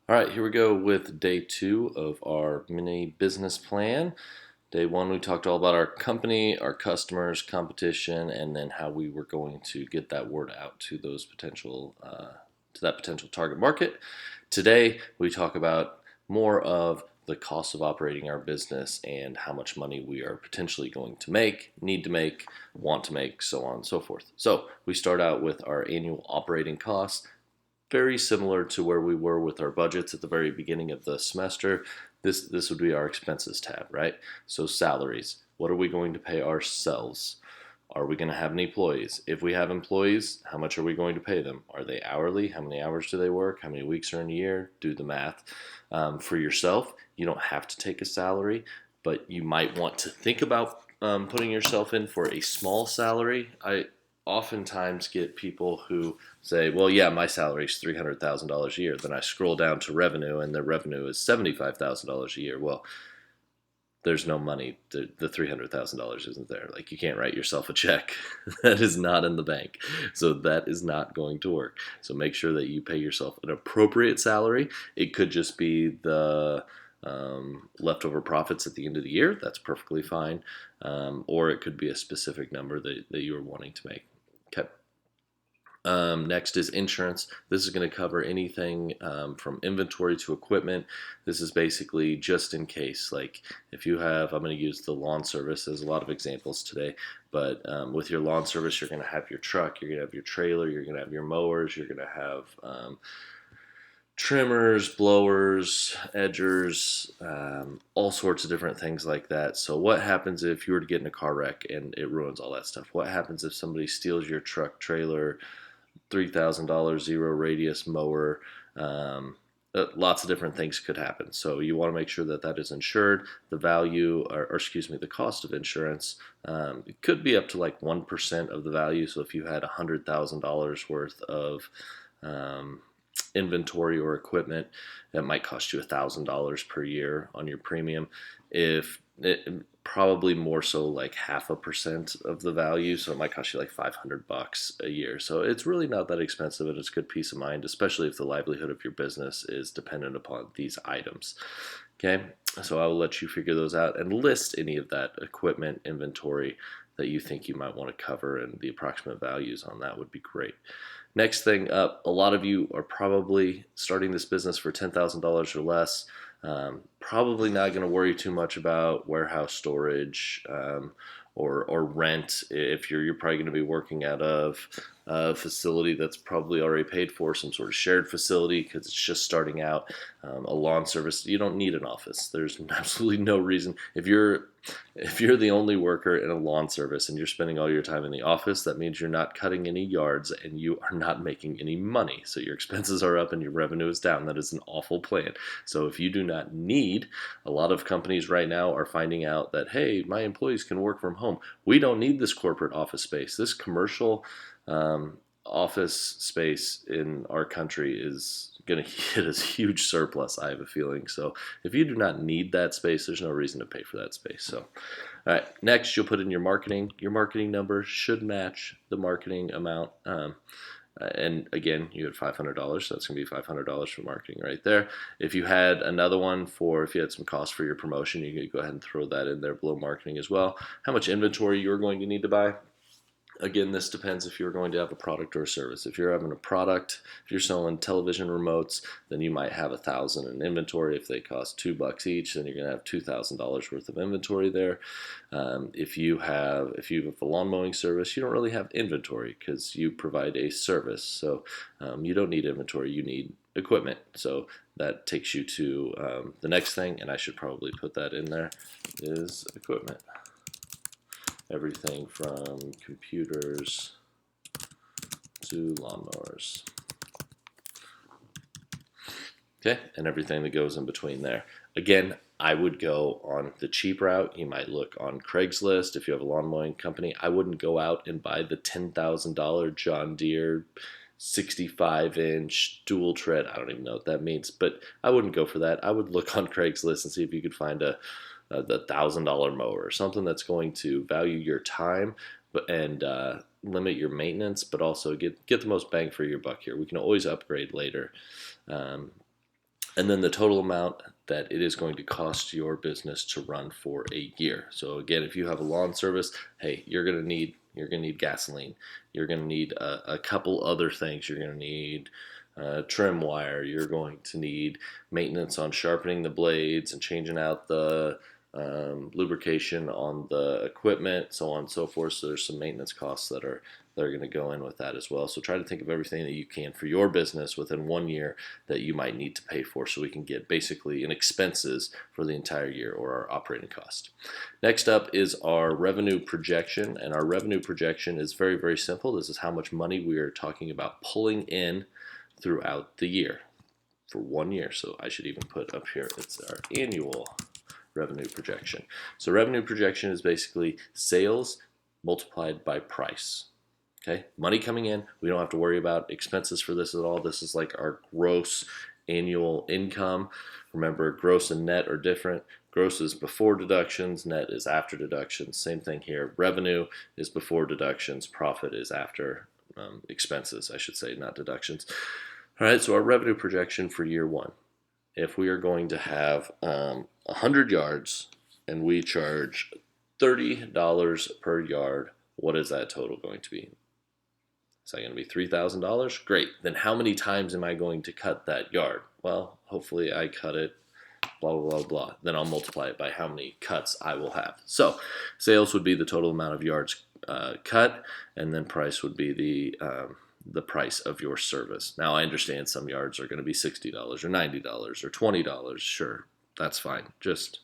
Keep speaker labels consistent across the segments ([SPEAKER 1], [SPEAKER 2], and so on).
[SPEAKER 1] All right, here we go with day 2 of our mini business plan. Day 1, we talked all about our company, our customers, competition, and then how we were going to get that word out to those to that potential target market. Today, we talk about more of the cost of operating our business and how much money we are potentially going to make, need to make, want to make, so on and so forth. So we start out with our annual operating costs, very similar to where we were with our budgets at the very beginning of the semester. This would be our expenses tab, right? So salaries. What are we going to pay ourselves? Are we going to have any employees? If we have employees, how much are we going to pay them? Are they hourly? How many hours do they work? How many weeks are in a year? Do the math. For yourself, you don't have to take a salary, but you might want to think about putting yourself in for a small salary. I oftentimes get people who say, well, yeah, my salary is $300,000 a year. Then I scroll down to revenue and their revenue is $75,000 a year. Well, there's no money. The $300,000 isn't there. Like, you can't write yourself a check. That is not in the bank. So that is not going to work. So make sure that you pay yourself an appropriate salary. It could just be the leftover profits at the end of the year. That's perfectly fine. Or it could be a specific number that you are wanting to make. Okay. Next is insurance. This is going to cover anything from inventory to equipment. This is basically just in case. Like, if you have, I'm going to use the lawn service as a lot of examples today, but with your lawn service, you're going to have your truck, you're going to have your trailer, you're going to have your mowers, you're going to have trimmers, blowers, edgers, all sorts of different things like that. So what happens if you were to get in a car wreck and it ruins all that stuff? What happens if somebody steals your truck, trailer, $3,000 zero radius mower? Lots of different things could happen. So you want to make sure that that is insured. The value, or excuse me, the cost of insurance, it could be up to like 1% of the value. So if you had $100,000 worth of inventory or equipment, that might cost you $1,000 per year on your premium. If it, Probably more so like 0.5% of the value, so it might cost you like $500 a year. So it's really not that expensive, and it's good peace of mind, especially if the livelihood of your business is dependent upon these items. Okay, so I will let you figure those out and list any of that equipment inventory that you think you might want to cover, and the approximate values on that would be great. Next thing up, a lot of you are probably starting this business for $10,000 or less. Probably not going to worry too much about warehouse storage or rent. If you're probably going to be working out of a facility that's probably already paid for, some sort of shared facility because it's just starting out. A lawn service, you don't need an office. There's absolutely no reason. If you're the only worker in a lawn service and you're spending all your time in the office, that means you're not cutting any yards and you are not making any money. So your expenses are up and your revenue is down. That is an awful plan. So if you do not need, a lot of companies right now are finding out that, hey, my employees can work from home. We don't need this corporate office space. This commercial office space in our country is going to hit a huge surplus, I have a feeling. So if you do not need that space, there's no reason to pay for that space. So, all right, next you'll put in your marketing. Your marketing number should match the marketing amount. And again, you had $500, so that's going to be $500 for marketing right there. If you had another one if you had some cost for your promotion, you could go ahead and throw that in there below marketing as well. How much inventory you're going to need to buy. Again, this depends if you're going to have a product or a service. If you're having a product, if you're selling television remotes, then you might have 1,000 in inventory. If they cost $2 each, then you're going to have $2,000 worth of inventory there. If you have a lawn mowing service, you don't really have inventory because you provide a service. So you don't need inventory. You need equipment. So that takes you to the next thing, and I should probably put that in there, is equipment. Everything from computers to lawnmowers. Okay, and everything that goes in between there. Again, I would go on the cheap route. You might look on Craigslist if you have a lawn mowing company. I wouldn't go out and buy the $10,000 John Deere 65-inch dual tread. I don't even know what that means, but I wouldn't go for that. I would look on Craigslist and see if you could find the $1,000 mower, something that's going to value your time and limit your maintenance, but also get the most bang for your buck here. We can always upgrade later. and then the total amount that it is going to cost your business to run for a year. So again, if you have a lawn service, hey, you're going to need gasoline. You're going to need a couple other things. You're going to need trim wire. You're going to need maintenance on sharpening the blades and changing out the lubrication on the equipment, so on and so forth. So there's some maintenance costs that are going to go in with that as well. So try to think of everything that you can for your business within 1 year that you might need to pay for, so we can get basically an expenses for the entire year, or our operating cost. Next up is our revenue projection, and our revenue projection is very, very simple. This is how much money we are talking about pulling in throughout the year for 1 year. So I should even put up here, it's our annual revenue projection. So revenue projection is basically sales multiplied by price. Okay, money coming in, we don't have to worry about expenses for this at all. This is like our gross annual income. Remember, gross and net are different. Gross is before deductions, net is after deductions. Same thing here. Revenue is before deductions, profit is after expenses, I should say, not deductions. All right, so our revenue projection for year one. If we are going to have 100 yards and we charge $30 per yard, what is that total going to be? Is that going to be $3,000? Great. Then how many times am I going to cut that yard? Well, hopefully I cut it, blah, blah, blah, blah. Then I'll multiply it by how many cuts I will have. So sales would be the total amount of yards cut, and then price would be the price of your service. Now, I understand some yards are going to be $60 or $90 or $20. Sure, that's fine. Just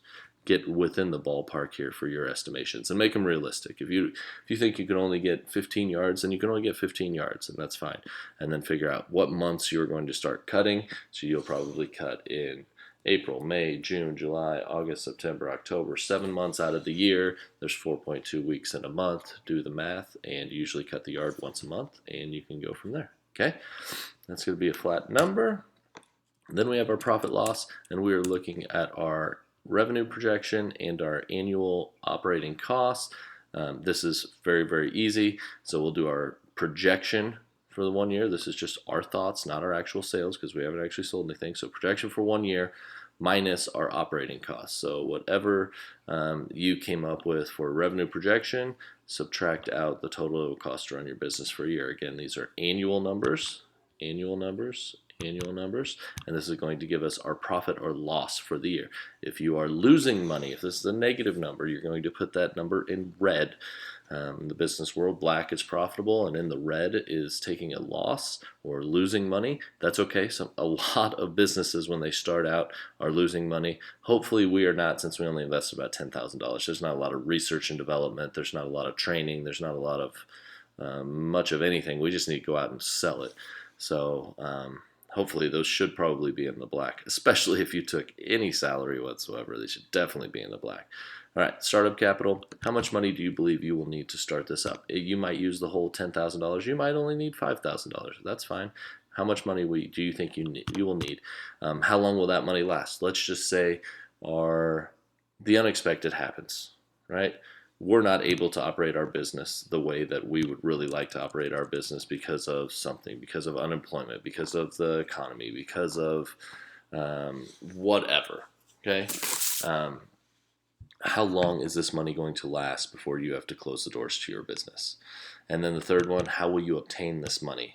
[SPEAKER 1] get within the ballpark here for your estimations and make them realistic. If you think you can only get 15 yards, then you can only get 15 yards, and that's fine. And then figure out what months you're going to start cutting. So you'll probably cut in April, May, June, July, August, September, October, 7 months out of the year. There's 4.2 weeks in a month. Do the math, and usually cut the yard once a month, and you can go from there. Okay, that's going to be a flat number. Then we have our profit loss, and we are looking at our revenue projection and our annual operating costs. This is very, very easy. So we'll do our projection for the 1 year. This is just our thoughts, not our actual sales, because we haven't actually sold anything. So projection for 1 year minus our operating costs. So whatever you came up with for revenue projection, subtract out the total it will cost to run your business for a year. Again, these are annual numbers, annual numbers, annual numbers, and this is going to give us our profit or loss for the year. If you are losing money, if this is a negative number, you're going to put that number in red. In the business world, black is profitable, and in the red is taking a loss or losing money. That's okay. A lot of businesses, when they start out, are losing money. Hopefully we are not, since we only invested about $10,000. There's not a lot of research and development. There's not a lot of training. There's not a lot of much of anything. We just need to go out and sell it. So hopefully those should probably be in the black, especially if you took any salary whatsoever. They should definitely be in the black. All right, startup capital. How much money do you believe you will need to start this up? You might use the whole $10,000. You might only need $5,000. That's fine. How much money do you think you will need? How long will that money last? Let's just say the unexpected happens, right? We're not able to operate our business the way that we would really like to operate our business because of something, because of unemployment, because of the economy, because of whatever, okay? How long is this money going to last before you have to close the doors to your business? And then the third one, how will you obtain this money?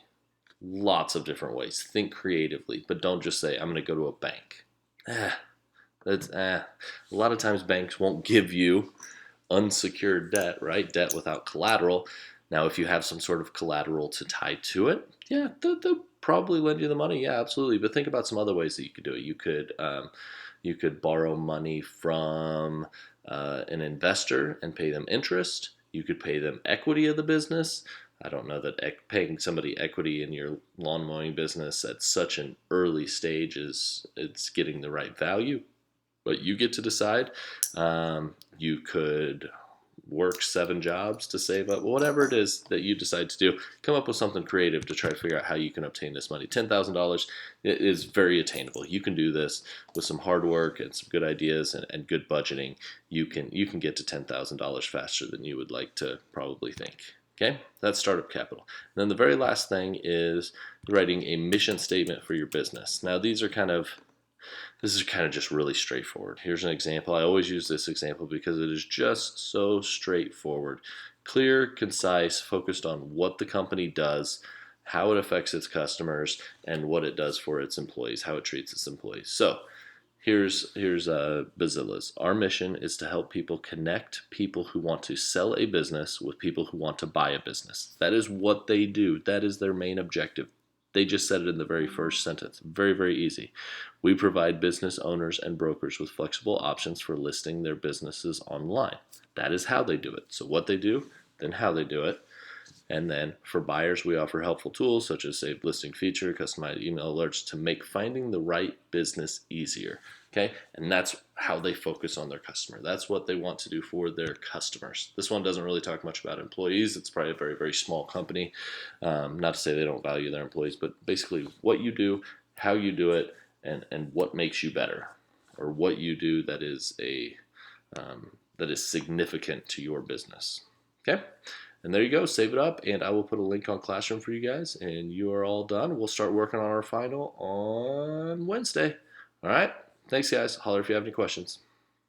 [SPEAKER 1] Lots of different ways. Think creatively, but don't just say, I'm going to go to a bank. A lot of times banks won't give you unsecured debt, right? Debt without collateral. Now, if you have some sort of collateral to tie to it, yeah, they'll probably lend you the money. Yeah, absolutely. But think about some other ways that you could do it. You could borrow money from an investor and pay them interest. You could pay them equity of the business. I don't know that paying somebody equity in your lawn mowing business at such an early stage it's getting the right value, but you get to decide. You could work 7 jobs to save up, whatever it is that you decide to do. Come up with something creative to try to figure out how you can obtain this money. $10,000 is very attainable. You can do this with some hard work and some good ideas and good budgeting. You can get to $10,000 faster than you would like to probably think. Okay, that's startup capital. And then the very last thing is writing a mission statement for your business. Now, these are kind of This is kind of just really straightforward. Here's an example. I always use this example because it is just so straightforward. Clear, concise, focused on what the company does, how it affects its customers, and what it does for its employees, how it treats its employees. So here's Bazilla's. Our mission is to help people connect people who want to sell a business with people who want to buy a business. That is what they do. That is their main objective. They just said it in the very first sentence. Very, very easy. We provide business owners and brokers with flexible options for listing their businesses online. That is how they do it. So what they do, then how they do it. And then for buyers, we offer helpful tools such as saved listing feature, customized email alerts to make finding the right business easier. Okay, and that's how they focus on their customer. That's what they want to do for their customers. This one doesn't really talk much about employees. It's probably a very, very small company. Not to say they don't value their employees, but basically what you do, how you do it, and what makes you better, or what you do that is that is significant to your business. Okay. And there you go, save it up, and I will put a link on Classroom for you guys, and you are all done. We'll start working on our final on Wednesday. All right, thanks guys. Holler if you have any questions.